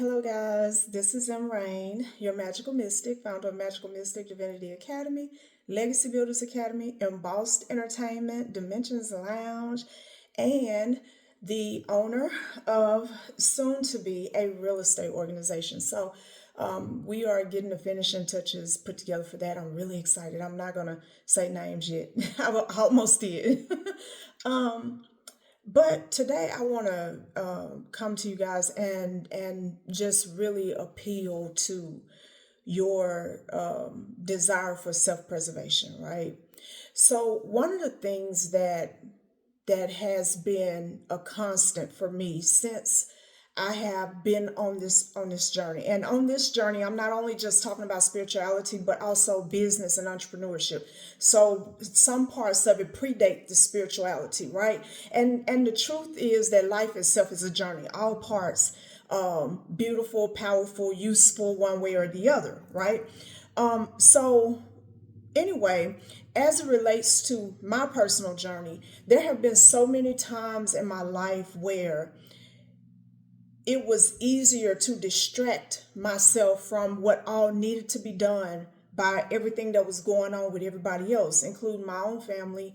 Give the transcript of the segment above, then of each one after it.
Hello, guys. This is Rain, your magical mystic, founder of Magical Mystic Divinity Academy, Legacy Builders Academy, Embossed Entertainment, Dimensions Lounge, and the owner of soon to be a real estate organization. We are getting the finishing touches put together for that. I'm really excited. I'm not going to say names yet. I almost did. um, but today I want to come to you guys and just really appeal to your desire for self-preservation, right? So one of the things that has been a constant for me since I have been on this journey. And on this journey, I'm not only just talking about spirituality, but also business and entrepreneurship. So some parts of it predate the spirituality, right? And the truth is that life itself is a journey. All parts beautiful, powerful, useful one way or the other, right? So anyway, as it relates to my personal journey, there have been so many times in my life where it was easier to distract myself from what all needed to be done by everything that was going on with everybody else, including my own family,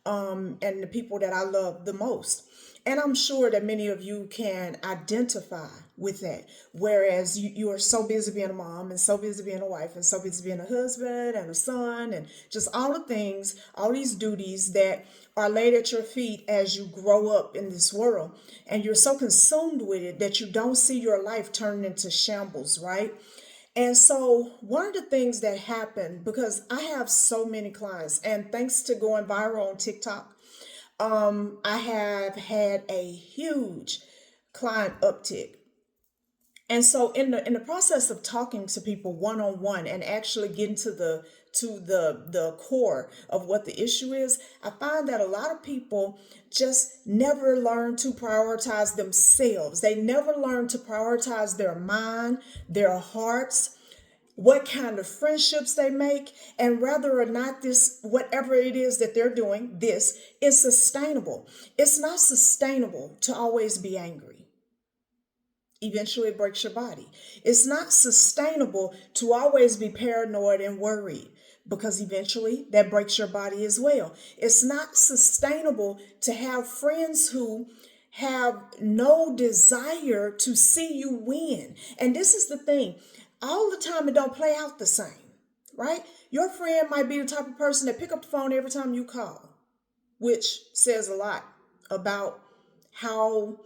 and the people that I love the most. And I'm sure that many of you can identify with that. Whereas you are so busy being a mom and so busy being a wife and so busy being a husband and a son and just all the things, all these duties that are laid at your feet as you grow up in this world. And you're so consumed with it that you don't see your life turn into shambles, right? And so, one of the things that happened, because I have so many clients, and thanks to going viral on TikTok, I have had a huge client uptick. And so in the process of talking to people one on one and actually getting to the core of what the issue is, I find that a lot of people just never learn to prioritize themselves. They never learn to prioritize their mind, their hearts, what kind of friendships they make, and whether or not this, whatever it is that they're doing, this is sustainable. It's not sustainable to always be angry. Eventually it breaks your body. It's not sustainable to always be paranoid and worried, because eventually that breaks your body as well. It's not sustainable to have friends who have no desire to see you win. And this is the thing. All the time it don't play out the same, right? Your friend might be the type of person that pick up the phone every time you call, which says a lot about how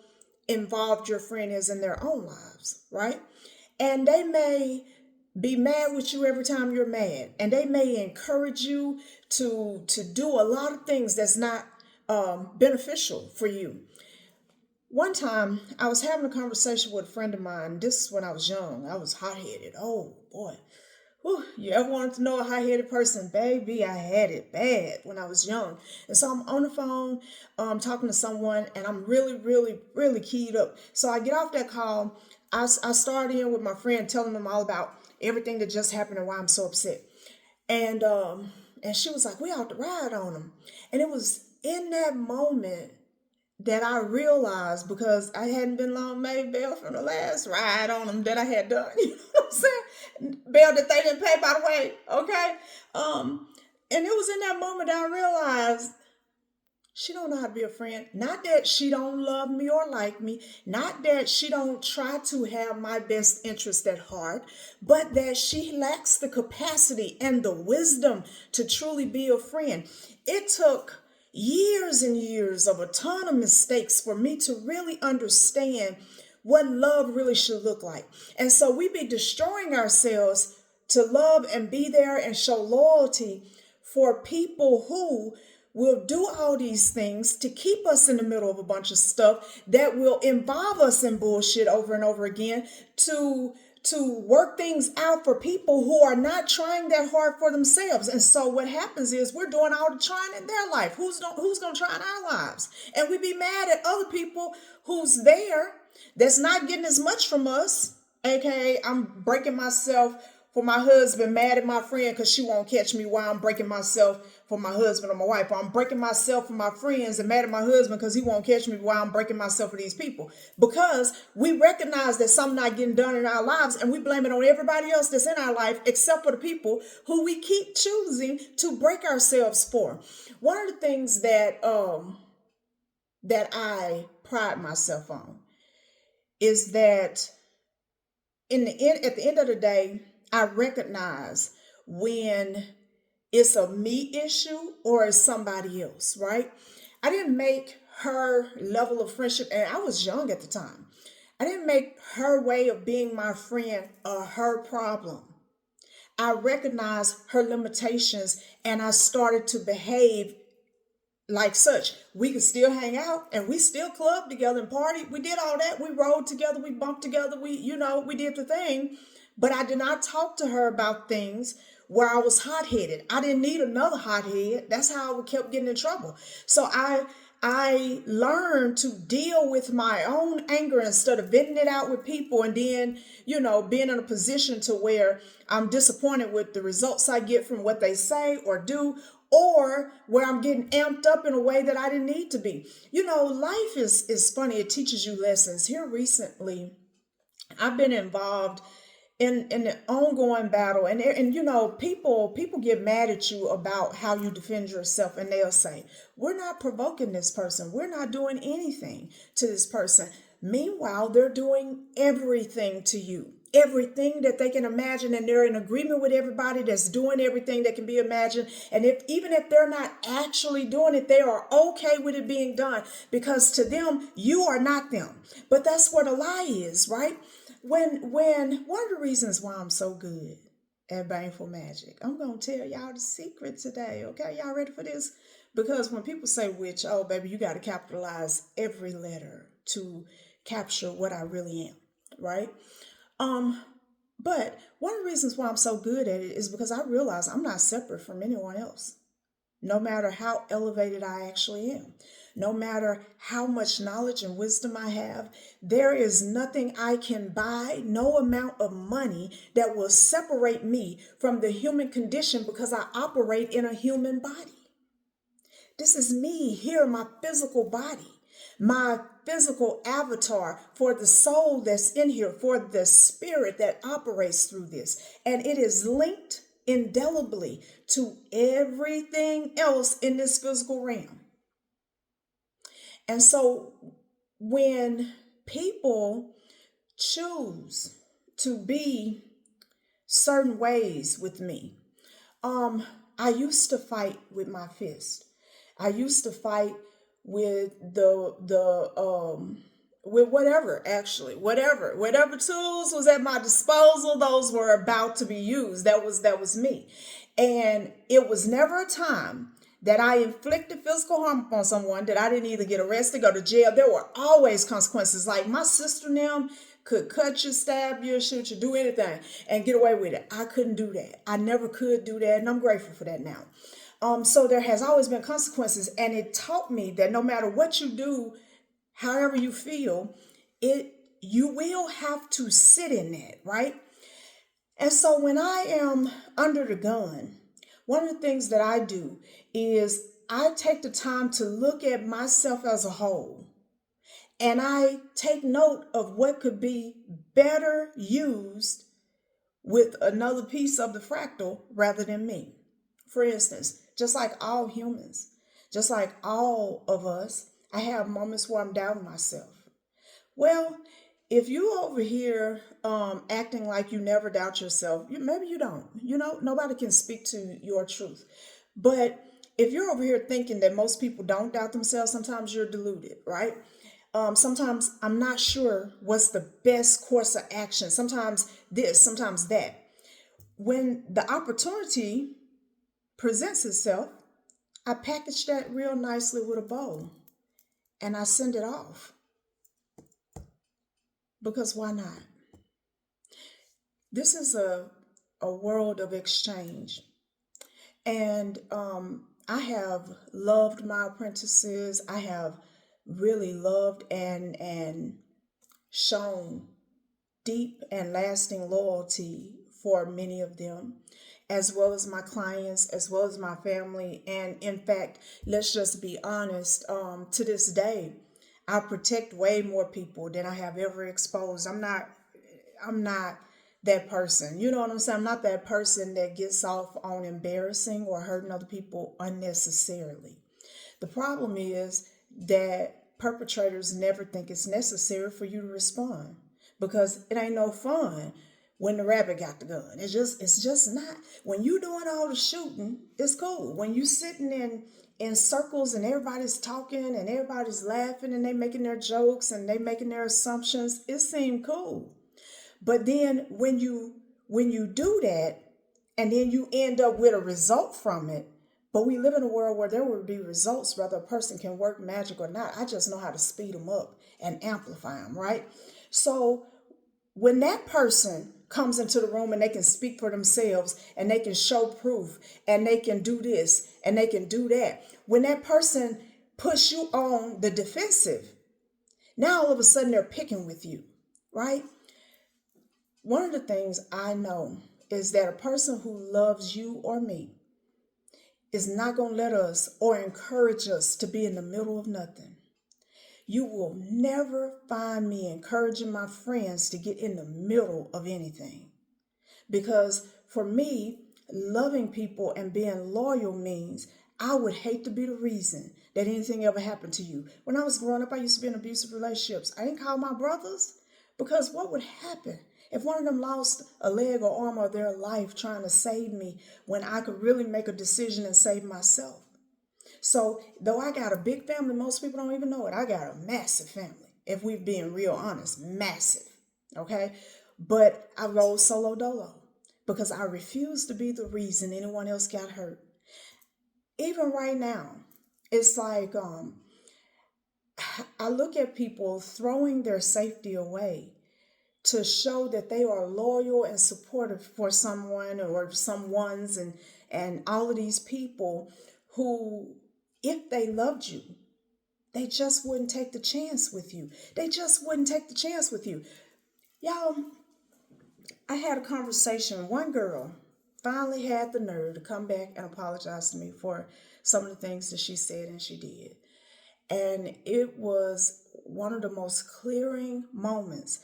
involved your friend is in their own lives, right? And they may be mad with you every time you're mad, and they may encourage you to do a lot of things that's not beneficial for you. One time I was having a conversation with a friend of mine. This is when I was young. I was hot-headed. Oh boy. Whew, you ever wanted to know a hot-headed person? Baby, I had it bad when I was young. And so I'm on the phone talking to someone, and I'm really, really, really keyed up. So I get off that call. I started in with my friend telling them all about everything that just happened and why I'm so upset. And she was like, we ought to ride on them. And it was in that moment that I realized, because I hadn't been long made bail from the last ride on them that I had done. You know what I'm saying? Bail that they didn't pay, by the way. Okay. And it was in that moment that I realized she don't know how to be a friend. Not that she don't love me or like me. Not that she don't try to have my best interest at heart, but that she lacks the capacity and the wisdom to truly be a friend. It took years and years of a ton of mistakes for me to really understand what love really should look like. And so we be destroying ourselves to love and be there and show loyalty for people who will do all these things to keep us in the middle of a bunch of stuff that will involve us in bullshit over and over again, to work things out for people who are not trying that hard for themselves. And so what happens is we're doing all the trying in their life. Who's going to try in our lives? And we be mad at other people who's there that's not getting as much from us. AKA, I'm breaking myself for my husband, mad at my friend because she won't catch me while I'm breaking myself for my husband or my wife. Or I'm breaking myself for my friends and mad at my husband because he won't catch me while I'm breaking myself for these people. Because we recognize that something not getting done in our lives and we blame it on everybody else that's in our life except for the people who we keep choosing to break ourselves for. One of the things that I pride myself on is that at the end of the day, I recognize when it's a me issue or it's somebody else, right? I didn't make her level of friendship, and I was young at the time. I didn't make her way of being my friend her problem. I recognized her limitations and I started to behave like such. We could still hang out and we still club together and party. We did all that. We rode together, we bumped together, we did the thing. But I did not talk to her about things where I was hot-headed. I didn't need another hothead. That's how I kept getting in trouble. So I learned to deal with my own anger instead of venting it out with people and then, being in a position to where I'm disappointed with the results I get from what they say or do, or where I'm getting amped up in a way that I didn't need to be. Life is funny. It teaches you lessons. Here recently, I've been involved in the ongoing battle, and people get mad at you about how you defend yourself, and they'll say, we're not provoking this person, we're not doing anything to this person. Meanwhile, they're doing everything to you, everything that they can imagine, and they're in agreement with everybody that's doing everything that can be imagined. And even if they're not actually doing it, they are okay with it being done, because to them you are not them. But that's what a lie is, right? When one of the reasons why I'm so good at Baneful Magic, I'm gonna tell y'all the secret today. Okay, y'all ready for this? Because when people say witch, oh baby, you got to capitalize every letter to capture what I really am, right? But one of the reasons why I'm so good at it is because I realize I'm not separate from anyone else. No matter how elevated I actually am, no matter how much knowledge and wisdom I have, there is nothing I can buy, no amount of money that will separate me from the human condition, because I operate in a human body. This is me here, my physical body, my physical avatar for the soul that's in here, for the spirit that operates through this. And it is linked indelibly to everything else in this physical realm. And so when people choose to be certain ways with me, I used to fight with my fist. I used to fight with with whatever tools was at my disposal, those were about to be used. That was me. And it was never a time that I inflicted physical harm upon someone that I didn't either get arrested, go to jail. There were always consequences. Like my sister and them could cut you, stab you, shoot you, do anything and get away with it. I couldn't do that. I never could do that, and I'm grateful for that now. So there has always been consequences, and it taught me that no matter what you do, however you feel, you will have to sit in that, right? And so when I am under the gun, one of the things that I do is I take the time to look at myself as a whole, and I take note of what could be better used with another piece of the fractal rather than me. For instance, just like all humans, just like all of us, I have moments where I'm doubting myself. Well, if you over here acting like you never doubt yourself, maybe you don't. Nobody can speak to your truth. But if you're over here thinking that most people don't doubt themselves, sometimes you're deluded, right? Sometimes I'm not sure what's the best course of action. Sometimes this, sometimes that. When the opportunity presents itself, I package that real nicely with a bow and I send it off. Because why not? This is a world of exchange. And I have loved my apprentices. I have really loved and shown deep and lasting loyalty for many of them, as well as my clients, as well as my family. And in fact, let's just be honest, to this day, I protect way more people than I have ever exposed. I'm not that person. You know what I'm saying? I'm not that person that gets off on embarrassing or hurting other people unnecessarily. The problem is that perpetrators never think it's necessary for you to respond because it ain't no fun when the rabbit got the gun. It's just not. When you doing all the shooting, it's cool. When you sitting in circles and everybody's talking and everybody's laughing and they making their jokes and they making their assumptions, it seemed cool. But then when you do that and then you end up with a result from it, but we live in a world where there will be results whether a person can work magic or not. I just know how to speed them up and amplify them, right? So when that person comes into the room and they can speak for themselves and they can show proof and they can do this and they can do that, when that person puts you on the defensive, now all of a sudden they're picking with you, right? One of the things I know is that a person who loves you or me is not going to let us or encourage us to be in the middle of nothing. You will never find me encouraging my friends to get in the middle of anything. Because for me, loving people and being loyal means I would hate to be the reason that anything ever happened to you. When I was growing up, I used to be in abusive relationships. I didn't call my brothers because what would happen if one of them lost a leg or arm of their life trying to save me when I could really make a decision and save myself? So, though I got a big family, most people don't even know it. I got a massive family. If we're being real honest, massive. Okay? But I rolled solo dolo because I refused to be the reason anyone else got hurt. Even right now, it's like I look at people throwing their safety away to show that they are loyal and supportive for someone or someone's and all of these people who, if they loved you, they just wouldn't take the chance with you. They just wouldn't take the chance with you. Y'all, I had a conversation. One girl finally had the nerve to come back and apologize to me for some of the things that she said and she did. And it was one of the most clearing moments.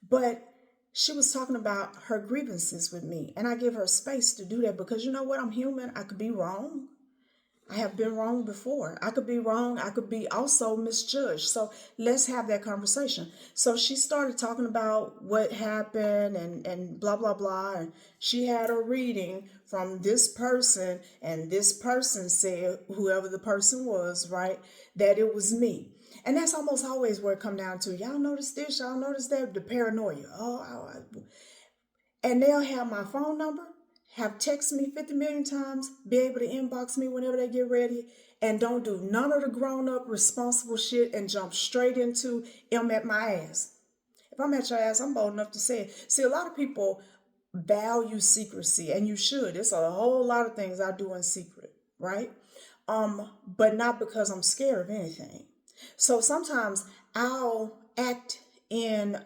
But she was talking about her grievances with me. And I give her space to do that because you know what? I'm human. I could be wrong. I have been wrong before. I could be wrong. I could be also misjudged. So let's have that conversation. So she started talking about what happened and blah, blah, blah. And she had a reading from this person. And this person said, whoever the person was, right, that it was me. And that's almost always where it come down to. Y'all notice this? Y'all notice that? The paranoia. And they'll have my phone number, have texted me 50 million times, be able to inbox me whenever they get ready, and don't do none of the grown-up responsible shit and jump straight into Emme at my ass. If I'm at your ass, I'm bold enough to say it. See, a lot of people value secrecy, and you should. It's a whole lot of things I do in secret, right? But not because I'm scared of anything. So sometimes I'll act in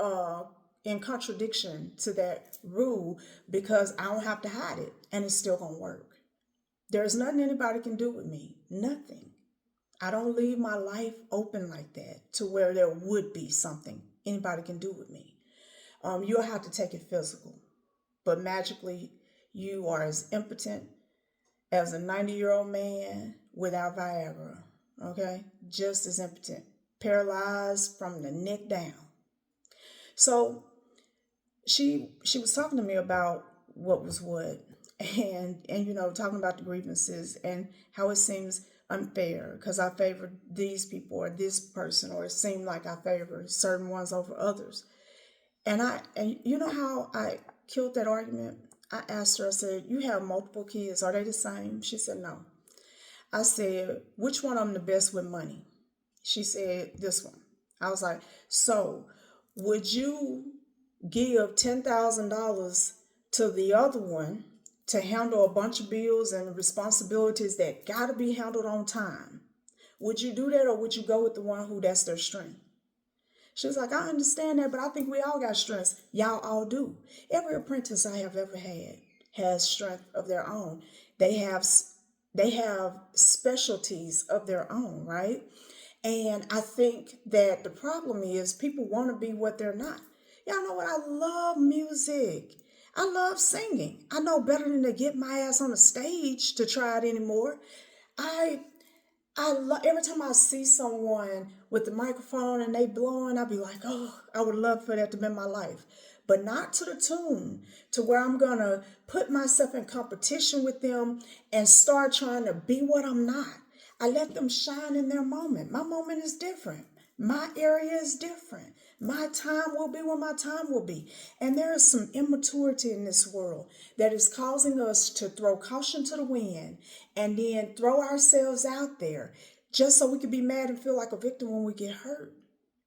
contradiction to that rule because I don't have to hide it and it's still gonna work. There's nothing anybody can do with me. Nothing. I don't leave my life open like that to where there would be something anybody can do with me. You'll have to take it physical, but magically you are as impotent as a 90-year-old man without Viagra. Okay, just as impotent, paralyzed from the neck down. So she was talking to me about what was what and you know talking about the grievances and how it seems unfair because I favored these people or this person or it seemed like I favored certain ones over others. And you know how I killed that argument? I asked her, I said, you have multiple kids, are they the same? She said no. I said, which one of them the best with money? She said this one. I was like, so would you give $10,000 to the other one to handle a bunch of bills and responsibilities that got to be handled on time? Would you do that or would you go with the one who that's their strength? She was like, I understand that, but I think we all got strengths. Y'all all do. Every apprentice I have ever had has strength of their own. They have they have specialties of their own, right? And I think that the problem is people want to be what they're not. Y'all know what? I love music. I love singing. I know better than to get my ass on a stage to try it anymore. I every time I see someone with the microphone and they blowing, I be like, oh, I would love for that to be my life. But not to the tune to where I'm gonna put myself in competition with them and start trying to be what I'm not. I let them shine in their moment. My moment is different. My area is different. My time will be when my time will be. And there is some immaturity in this world that is causing us to throw caution to the wind and then throw ourselves out there just so we can be mad and feel like a victim when we get hurt,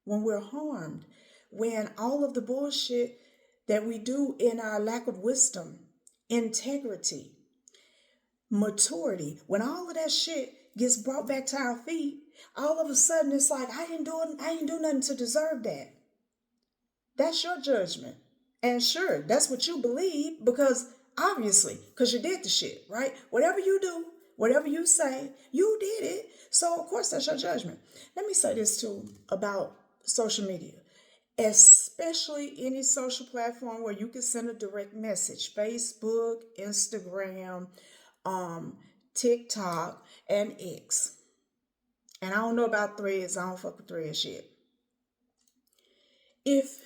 when we're harmed, when all of the bullshit that we do in our lack of wisdom, integrity, maturity, when all of that shit gets brought back to our feet, all of a sudden it's like I didn't do nothing to deserve that. That's your judgment. And sure, that's what you believe because obviously, because you did the shit, right? Whatever you do, whatever you say, you did it. So of course that's your judgment. Let me say this too about social media. Especially any social platform where you can send a direct message. Facebook, Instagram, TikTok, and X. And I don't know about Threads. I don't fuck with Threads yet. If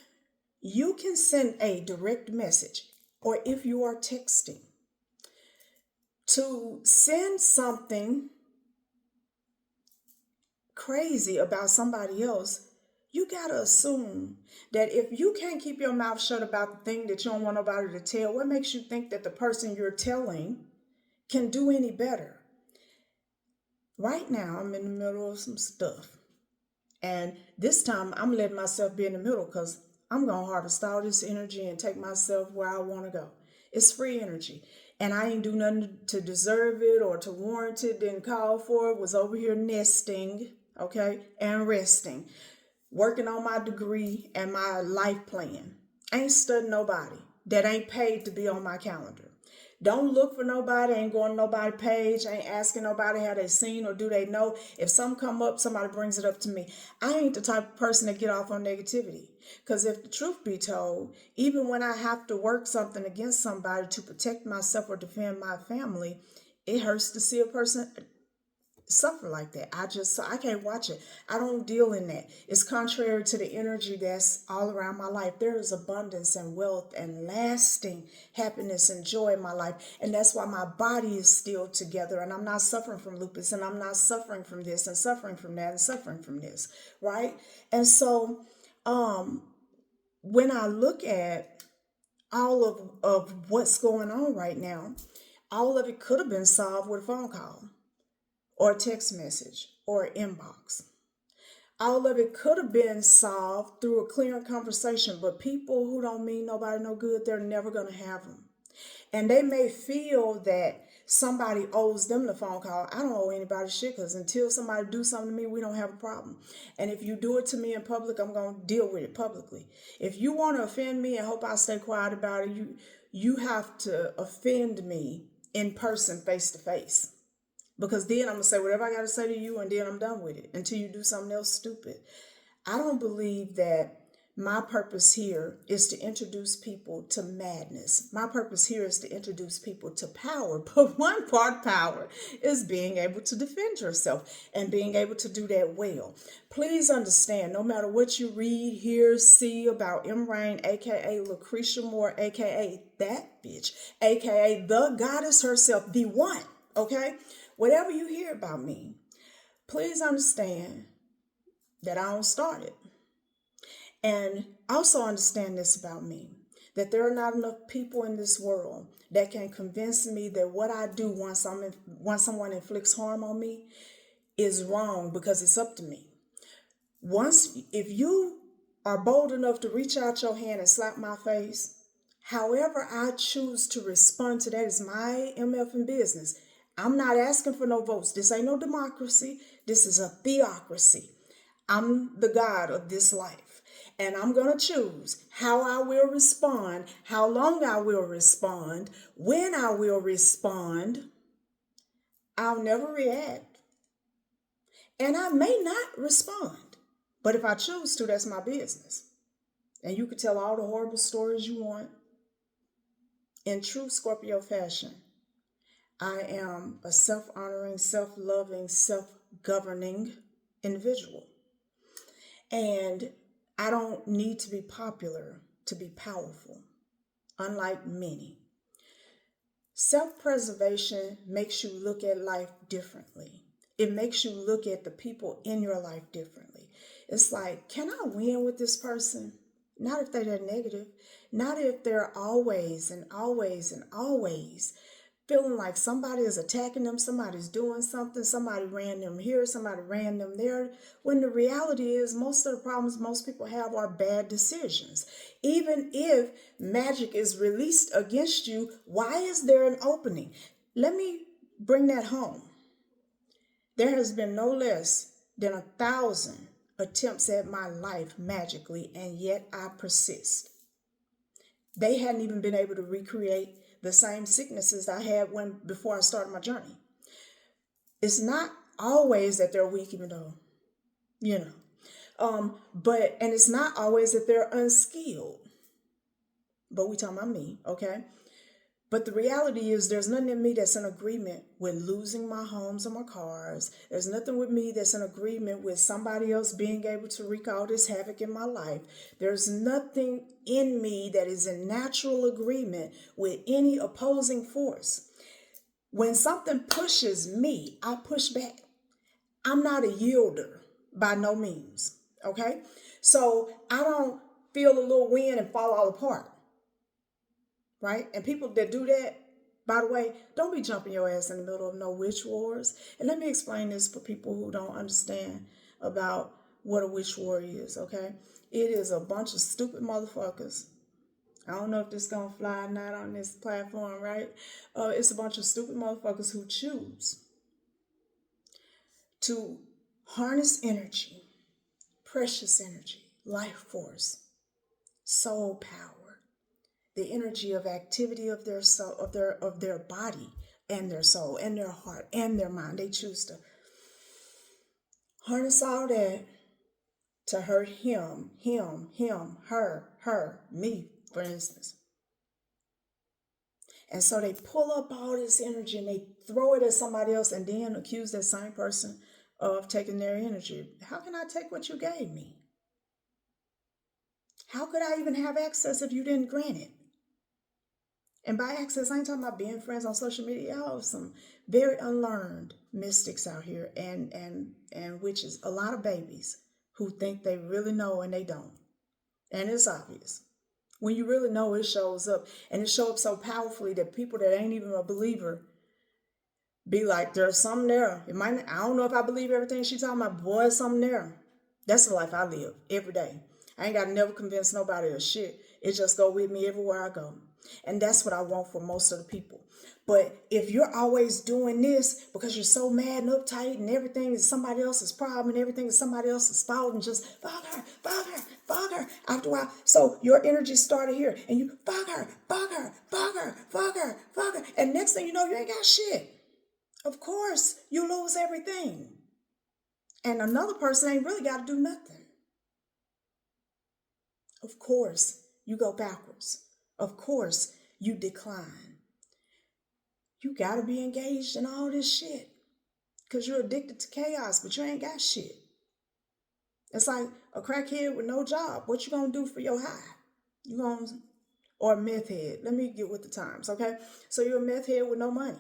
you can send a direct message, or if you are texting, to send something crazy about somebody else, you gotta assume that if you can't keep your mouth shut about the thing that you don't want nobody to tell, what makes you think that the person you're telling can do any better? Right now, I'm in the middle of some stuff. And this time, I'm letting myself be in the middle because I'm going to harvest all this energy and take myself where I want to go. It's free energy. And I ain't do nothing to deserve it or to warrant it, didn't call for it, was over here nesting, okay, and resting, working on my degree and my life plan. Ain't studying nobody that ain't paid to be on my calendar. Don't look for nobody, ain't going to nobody's page, ain't asking nobody how they seen or do they know. If something come up, somebody brings it up to me. I ain't the type of person to get off on negativity. Because if the truth be told, even when I have to work something against somebody to protect myself or defend my family, it hurts to see a person suffer like that. I can't watch it. I don't deal in that. It's contrary to the energy that's all around my life. There is abundance and wealth and lasting happiness and joy in my life. And that's why my body is still together and I'm not suffering from lupus and I'm not suffering from this and suffering from that and suffering from this. Right? And so when I look at all of what's going on right now, all of it could have been solved with a phone call or a text message or an inbox. All of it could have been solved through a clear conversation, but people who don't mean nobody no good, they're never going to have them. And they may feel that somebody owes them the phone call. I don't owe anybody shit because until somebody do something to me, we don't have a problem. And if you do it to me in public, I'm going to deal with it publicly. If you want to offend me and hope I stay quiet about it, you have to offend me in person, face to face. Because then I'm going to say whatever I got to say to you and then I'm done with it until you do something else stupid. I don't believe that my purpose here is to introduce people to madness. My purpose here is to introduce people to power. But one part of power is being able to defend yourself and being able to do that well. Please understand, no matter what you read, hear, see about Emme, aka Lucretia Moore, aka that bitch, aka the goddess herself, the one, okay? Whatever you hear about me, please understand that I don't start it. And also understand this about me, that there are not enough people in this world that can convince me that what I do once someone inflicts harm on me is wrong because it's up to me. If you are bold enough to reach out your hand and slap my face, however I choose to respond to that is my MF and business. I'm not asking for no votes. This ain't no democracy. This is a theocracy. I'm the God of this life. And I'm going to choose how I will respond, how long I will respond, when I will respond. I'll never react. And I may not respond. But if I choose to, that's my business. And you can tell all the horrible stories you want. In true Scorpio fashion, I am a self-honoring, self-loving, self-governing individual. And I don't need to be popular to be powerful, unlike many. Self-preservation makes you look at life differently. It makes you look at the people in your life differently. It's like, can I win with this person? Not if they're negative. Not if they're always and always and always feeling like somebody is attacking them, somebody's doing something, somebody ran them here, somebody ran them there. When the reality is, most of the problems most people have are bad decisions. Even if magic is released against you, why is there an opening? Let me bring that home. There has been no less than 1,000 attempts at my life magically, and yet I persist. They hadn't even been able to recreate the same sicknesses I had before I started my journey. It's not always that they're weak, even though, you know. And it's not always that they're unskilled. But we talking about me, okay? But the reality is there's nothing in me that's in agreement with losing my homes or my cars. There's nothing with me that's in agreement with somebody else being able to wreak all this havoc in my life. There's nothing in me that is in natural agreement with any opposing force. When something pushes me, I push back. I'm not a yielder by no means, okay? So I don't feel a little wind and fall all apart. Right? And people that do that, by the way, don't be jumping your ass in the middle of no witch wars. And let me explain this for people who don't understand about what a witch war is, okay? It is a bunch of stupid motherfuckers. I don't know if this is going to fly or not on this platform, right? It's a bunch of stupid motherfuckers who choose to harness energy, precious energy, life force, soul power, the energy of activity of their soul, of their body and their soul and their heart and their mind. They choose to harness all that to hurt him, her, me, for instance. And so they pull up all this energy and they throw it at somebody else and then accuse that same person of taking their energy. How can I take what you gave me? How could I even have access if you didn't grant it? And by access, I ain't talking about being friends on social media. Y'all have some very unlearned mystics out here and witches, a lot of babies who think they really know and they don't. And it's obvious. When you really know, it shows up. And it shows up so powerfully that people that ain't even a believer be like, there's something there. I don't know if I believe everything she's talking about, boy, there's something there. That's the life I live every day. I ain't got to never convince nobody of shit. It just go with me everywhere I go. And that's what I want for most of the people. But if you're always doing this because you're so mad and uptight and everything is somebody else's problem and everything is somebody else's fault and just fuck her, after a while. So your energy started here and you fuck her. And next thing you know, you ain't got shit. Of course, you lose everything. And another person ain't really got to do nothing. Of course, you go backwards. Of course, you decline. You got to be engaged in all this shit because you're addicted to chaos, but you ain't got shit. It's like a crackhead with no job. What you going to do for your high? You going to, or a meth head. Let me get with the times, okay? So you're a meth head with no money.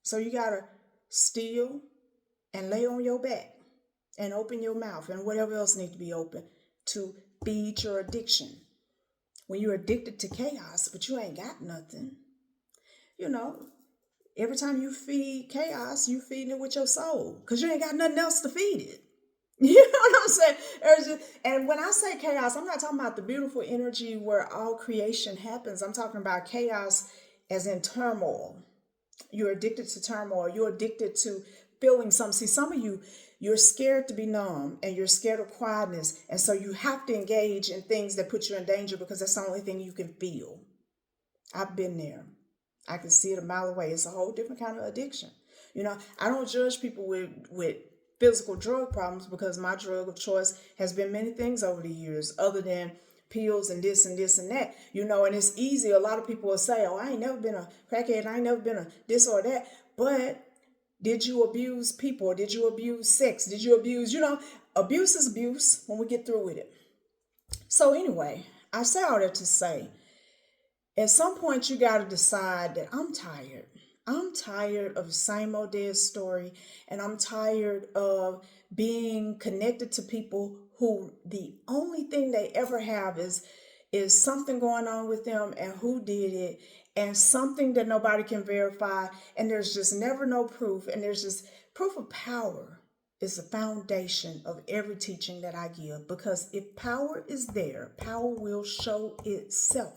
So you got to steal and lay on your back and open your mouth and whatever else needs to be open to feed your addiction. When you're addicted to chaos, but you ain't got nothing, you know, every time you feed chaos, you feeding it with your soul because you ain't got nothing else to feed it. You know what I'm saying? And when I say chaos, I'm not talking about the beautiful energy where all creation happens. I'm talking about chaos as in turmoil. You're addicted to turmoil. You're addicted to feeling something. See, some of you, You're scared to be numb and you're scared of quietness. And so you have to engage in things that put you in danger because that's the only thing you can feel. I've been there. I can see it a mile away. It's a whole different kind of addiction. I don't judge people with physical drug problems because my drug of choice has been many things over the years other than pills and this and this and that. And it's easy. A lot of people will say, oh, I ain't never been a crackhead. I ain't never been a this or that. But did you abuse people? Did you abuse sex? Did you abuse, abuse is abuse when we get through with it. So anyway, I say all that to say, at some point you got to decide that I'm tired. I'm tired of the same old dead story, and I'm tired of being connected to people who the only thing they ever have is something going on with them and who did it and something that nobody can verify, and there's just never no proof, and there's just proof of power is the foundation of every teaching that I give, because if power is there, power will show itself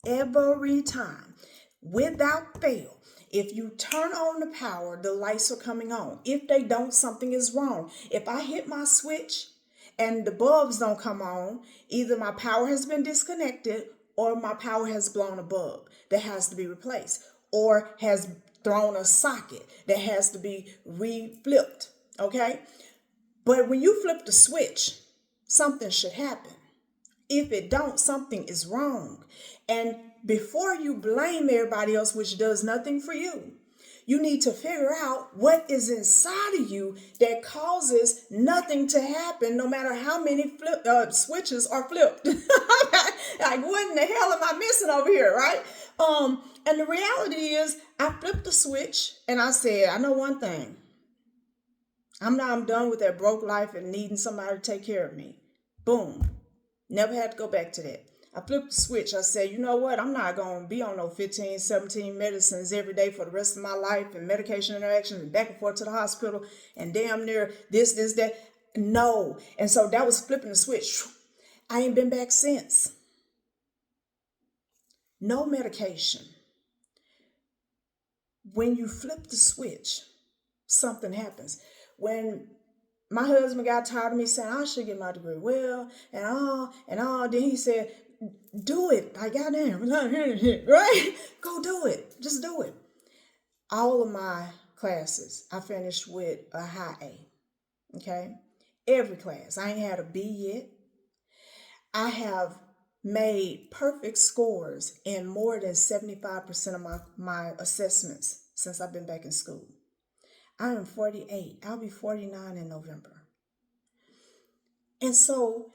every time without fail. If you turn on the power, the lights are coming on. If they don't, something is wrong. If I hit my switch and the bulbs don't come on, either my power has been disconnected or my power has blown a bulb that has to be replaced or has thrown a socket that has to be re-flipped. Okay? But when you flip the switch, something should happen. If it don't, something is wrong. And before you blame everybody else, which does nothing for you, you need to figure out what is inside of you that causes nothing to happen, no matter how many switches are flipped. Like, what in the hell am I missing over here, right? And the reality is, I flipped the switch and I said, I know one thing. I'm done with that broke life and needing somebody to take care of me. Boom. Never had to go back to that. I flipped the switch. I said, you know what? I'm not going to be on no 15, 17 medicines every day for the rest of my life and medication interactions and back and forth to the hospital and damn near this, that. No. And so that was flipping the switch. I ain't been back since. No medication. When you flip the switch, something happens. When my husband got tired of me saying I should get my degree, well, and all. Then he said, do it. Like, goddamn, right? Go do it. Just do it. All of my classes, I finished with a high A. Okay? Every class. I ain't had a B yet. I have made perfect scores in more than 75% of my assessments since I've been back in school. I am 48. I'll be 49 in November. And so,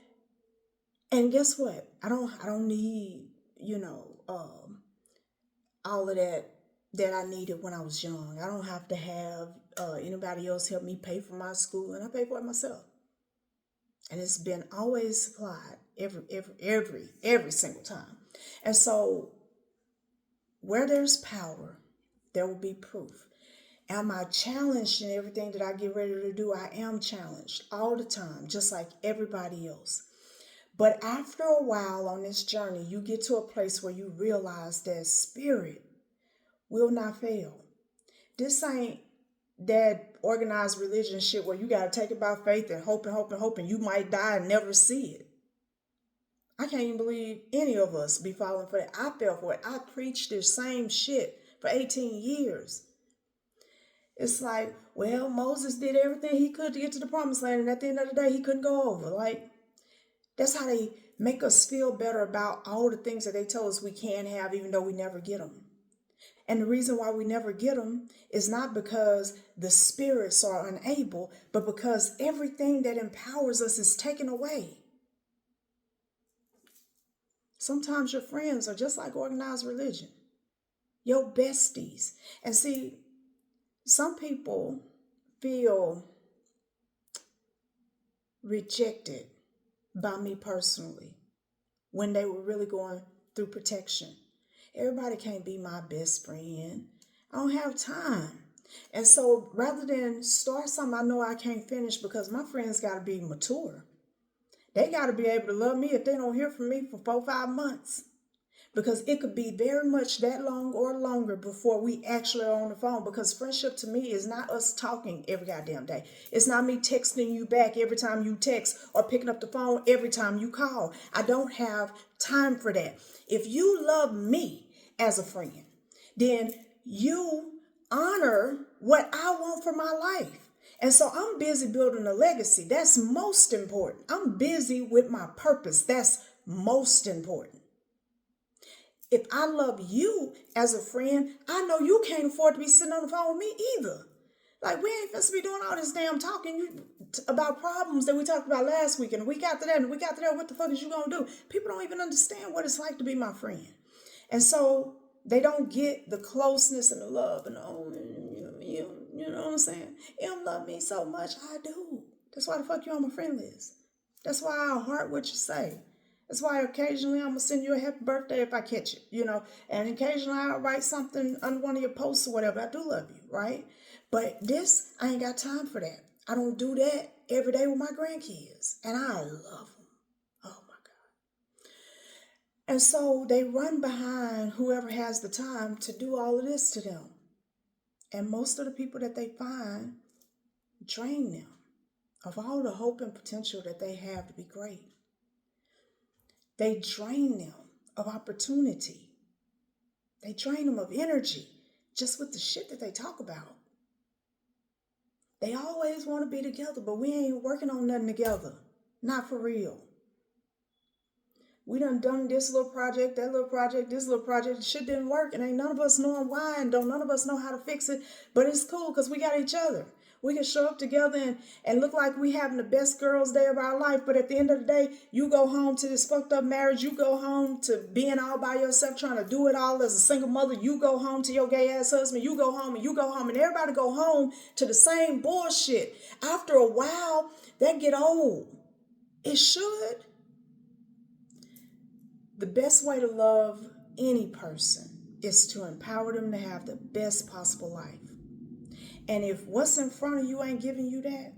and guess what? I don't need, all of that I needed when I was young. I don't have to have anybody else help me pay for my school, and I pay for it myself. And it's been always supplied every single time. And so, where there's power, there will be proof. Am I challenged in everything that I get ready to do? I am challenged all the time, just like everybody else. But after a while on this journey, you get to a place where you realize that spirit will not fail. This ain't that organized religion shit where you got to take it by faith and hope and hope and hope and you might die and never see it. I can't even believe any of us be falling for that. I fell for it. I preached this same shit for 18 years. It's like, well, Moses did everything he could to get to the promised land, and at the end of the day, he couldn't go over. Like, that's how they make us feel better about all the things that they tell us we can have, even though we never get them. And the reason why we never get them is not because the spirits are unable, but because everything that empowers us is taken away. Sometimes your friends are just like organized religion, your besties. And see, some people feel rejected by me personally when they were really going through protection. Everybody can't be my best friend. I don't have time. And so rather than start something I know I can't finish, because my friends got to be mature. They got to be able to love me if they don't hear from me for 4-5 months. because it could be very much that long or longer before we actually are on the phone. Because friendship to me is not us talking every goddamn day. It's not me texting you back every time you text or picking up the phone every time you call. I don't have time for that. If you love me as a friend, then you honor what I want for my life. And so I'm busy building a legacy. That's most important. I'm busy with my purpose. That's most important. If I love you as a friend, I know you can't afford to be sitting on the phone with me either. Like, we ain't supposed to be doing all this damn talking about problems that we talked about last week and the week after that and the week after that. What the fuck is you gonna do? People don't even understand what it's like to be my friend. And so they don't get the closeness and the love and you know what I'm saying? Em love me so much. I do. That's why the fuck you on my friend list. That's why I'll heart what you say. That's why occasionally I'm gonna send you a happy birthday if I catch it, and occasionally I'll write something under one of your posts or whatever. I do love you, right? But this, I ain't got time for that. I don't do that every day with my grandkids, and I love them. Oh my God. And so they run behind whoever has the time to do all of this to them. And most of the people that they find drain them of all the hope and potential that they have to be great. They drain them of opportunity. They drain them of energy just with the shit that they talk about. They always want to be together, but we ain't working on nothing together. Not for real. We done this little project, that little project, this little project. Shit didn't work, and ain't none of us knowing why, and don't none of us know how to fix it. But it's cool because we got each other. We can show up together and look like we having the best girls' day of our life. But at the end of the day, you go home to this fucked up marriage. You go home to being all by yourself, trying to do it all as a single mother. You go home to your gay ass husband. You go home and you go home, and everybody go home to the same bullshit. After a while, that get old. It should. The best way to love any person is to empower them to have the best possible life. And if what's in front of you ain't giving you that,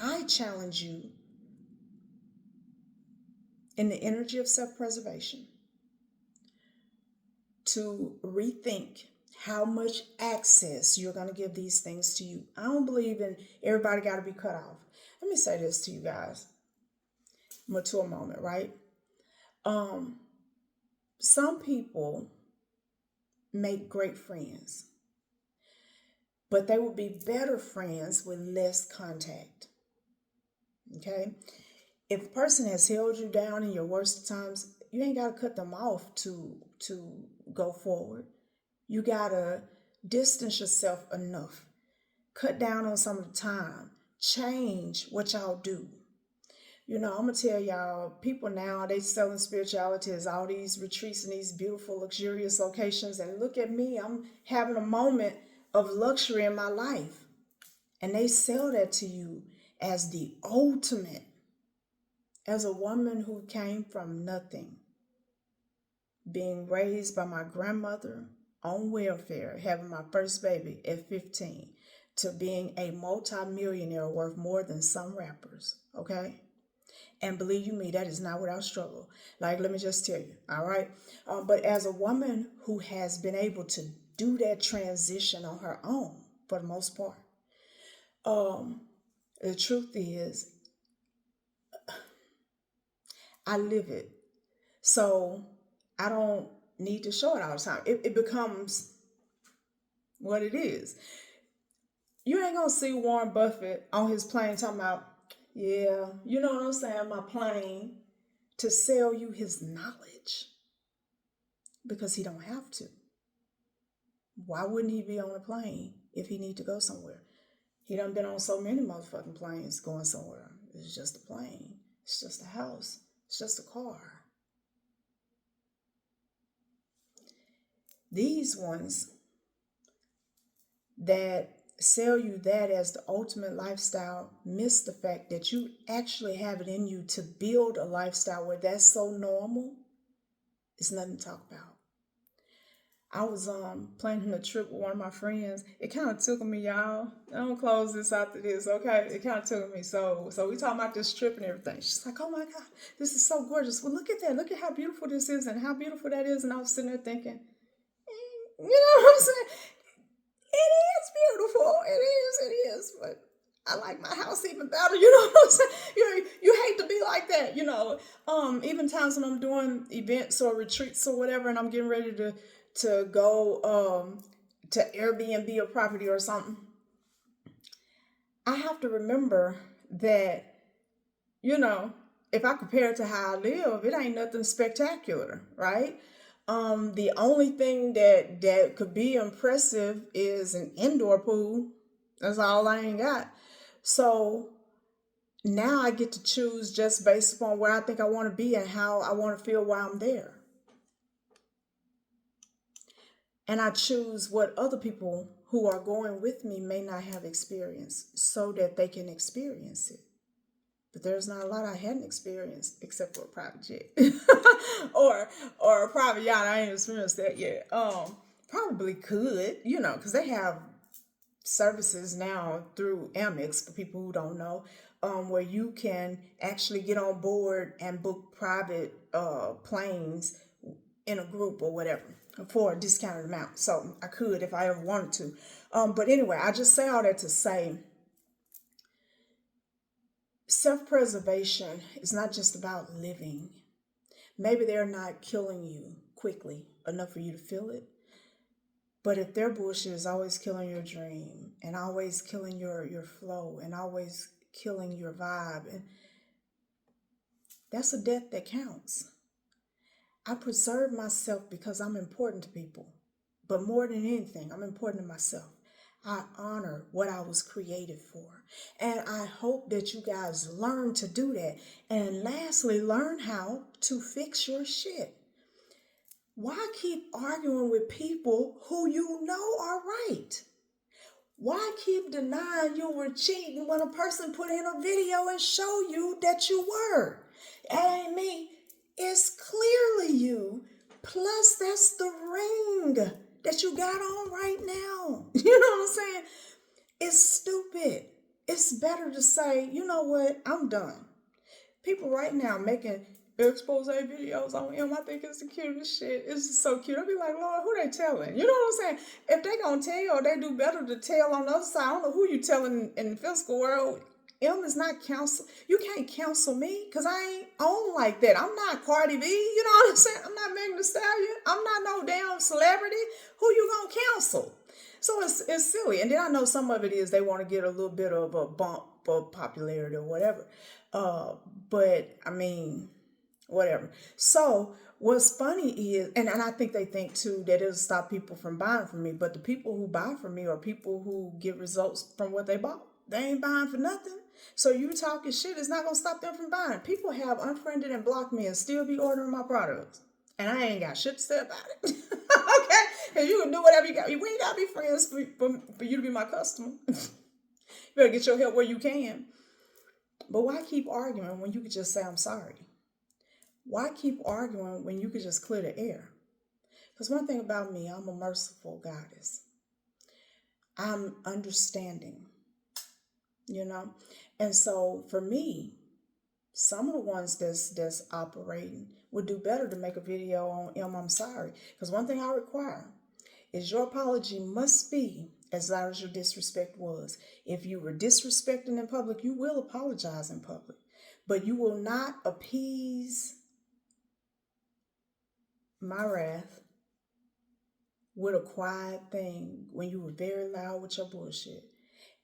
I challenge you in the energy of self-preservation to rethink how much access you're going to give these things to you. I don't believe in everybody got to be cut off. Let me say this to you guys. Mature moment, right? Some people make great friends, but they would be better friends with less contact. Okay? If a person has held you down in your worst times, you ain't got to cut them off to go forward. You got to distance yourself enough. Cut down on some of the time. Change what y'all do. I'm going to tell y'all, people now, they selling spirituality as all these retreats in these beautiful, luxurious locations. And look at me, I'm having a moment of luxury in my life. And they sell that to you as the ultimate. As a woman who came from nothing, being raised by my grandmother on welfare, having my first baby at 15, to being a multi-millionaire worth more than some rappers, okay? And believe you me, that is not without struggle. Like, let me just tell you, all right? But as a woman who has been able to do that transition on her own, for the most part, the truth is, I live it. So I don't need to show it all the time. It becomes what it is. You ain't gonna see Warren Buffett on his plane talking about, yeah, you know what I'm saying, my plane, to sell you his knowledge. Because he don't have to. Why wouldn't he be on a plane if he need to go somewhere? He done been on so many motherfucking planes going somewhere. It's just a plane. It's just a house. It's just a car. These ones that sell you that as the ultimate lifestyle miss the fact that you actually have it in you to build a lifestyle where that's so normal, it's nothing to talk about. I was planning a trip with one of my friends. It kind of tickled me, y'all. I'm gonna close this after this, okay? It kind of tickled me. So we talking about this trip and everything. She's like, "Oh my God, this is so gorgeous. Well, look at that. Look at how beautiful this is and how beautiful that is." And I was sitting there thinking, you know what I'm saying? It is beautiful. It is. But I like my house even better. You know what I'm saying? You hate to be like that. Even times when I'm doing events or retreats or whatever, and I'm getting ready to go to Airbnb a property or something, I have to remember that, you know, if I compare it to how I live, it ain't nothing spectacular, right? The only thing that could be impressive is an indoor pool. That's all I ain't got. So now I get to choose just based upon where I think I want to be and how I want to feel while I'm there. And I choose what other people who are going with me may not have experienced so that they can experience it. But there's not a lot I hadn't experienced except for a private jet or a private yacht. I ain't experienced that yet. Probably could, because they have services now through Amex for people who don't know, where you can actually get on board and book private planes in a group or whatever for a discounted amount. So I could if I ever wanted to. But anyway, I just say all that to say self-preservation is not just about living. Maybe they're not killing you quickly enough for you to feel it. But if their bullshit is always killing your dream and always killing your flow and always killing your vibe, and that's a death that counts. I preserve myself because I'm important to people. But more than anything, I'm important to myself. I honor what I was created for. And I hope that you guys learn to do that. And lastly, learn how to fix your shit. Why keep arguing with people who you know are right? Why keep denying you were cheating when a person put in a video and show you that you were? It ain't me. It's clearly you. Plus, that's the ring that you got on right now. You know what I'm saying? It's stupid. It's better to say, you know what? I'm done. People right now making expose videos on him. I think it's the cutest shit. It's just so cute. I'll be like, Lord, who they telling? You know what I'm saying? If they gonna tell, they do better to tell on the other side. I don't know who you telling in the physical world. M is not counsel. You can't counsel me because I ain't on like that. I'm not Cardi B. You know what I'm saying? I'm not Megan Thee Stallion. I'm not no damn celebrity. Who you gonna counsel? So it's silly. And then I know some of it is they want to get a little bit of a bump of popularity or whatever. But I mean, whatever. So what's funny is, and I think they think too that it'll stop people from buying from me. But the people who buy from me are people who get results from what they bought. They ain't buying for nothing. So you talking shit is not gonna stop them from buying. People have unfriended and blocked me and still be ordering my products. And I ain't got shit to say about it. Okay? Because you can do whatever you got. We ain't gotta be friends for you to be my customer. You better get your help where you can. But why keep arguing when you could just say I'm sorry? Why keep arguing when you could just clear the air? Because one thing about me, I'm a merciful goddess. I'm understanding, you know? And so for me, some of the ones that's operating would do better to make a video on I'm sorry. Because one thing I require is your apology must be as loud as your disrespect was. If you were disrespecting in public, you will apologize in public. But you will not appease my wrath with a quiet thing when you were very loud with your bullshit.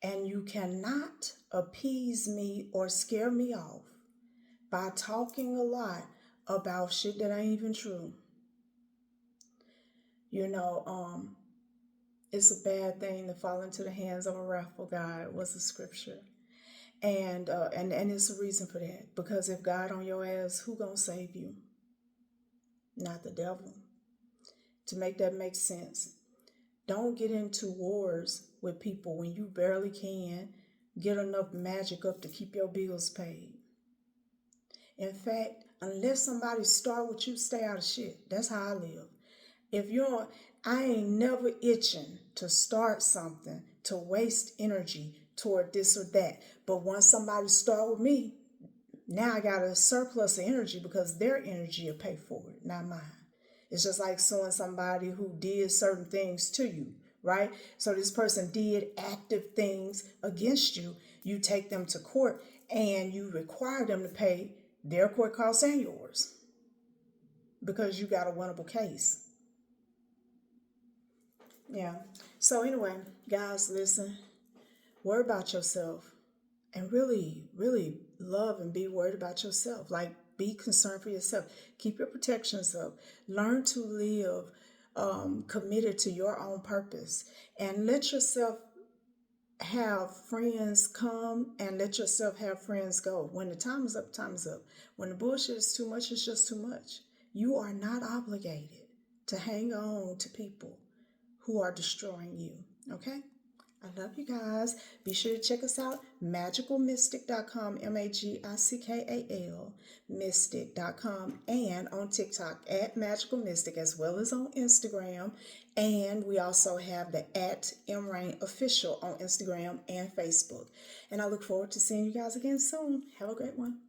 And you cannot appease me or scare me off by talking a lot about shit that ain't even true. It's a bad thing to fall into the hands of a wrathful God was a scripture. And it's a reason for that. Because if God on your ass, who gonna save you? Not the devil. To make that make sense. Don't get into wars with people when you barely can get enough magic up to keep your bills paid. In fact, unless somebody start with you, stay out of shit. That's how I live. If you're I ain't never itching to start something, to waste energy toward this or that. But once somebody start with me, now I got a surplus of energy because their energy will pay for it, not mine. It's just like suing somebody who did certain things to you, right? So this person did active things against you. You take them to court and you require them to pay their court costs and yours because you got a winnable case. Yeah. So anyway, guys, listen. Worry about yourself and really, really love and be worried about yourself. Like, be concerned for yourself. Keep your protections up. Learn to live committed to your own purpose. And let yourself have friends come and let yourself have friends go. When the time is up, time is up. When the bullshit is too much, it's just too much. You are not obligated to hang on to people who are destroying you. Okay? I love you guys. Be sure to check us out, magicalmystic.com, MAGICKAL, mystic.com, and on TikTok at Magical Mystic, as well as on Instagram. And we also have the at MRain Official on Instagram and Facebook. And I look forward to seeing you guys again soon. Have a great one.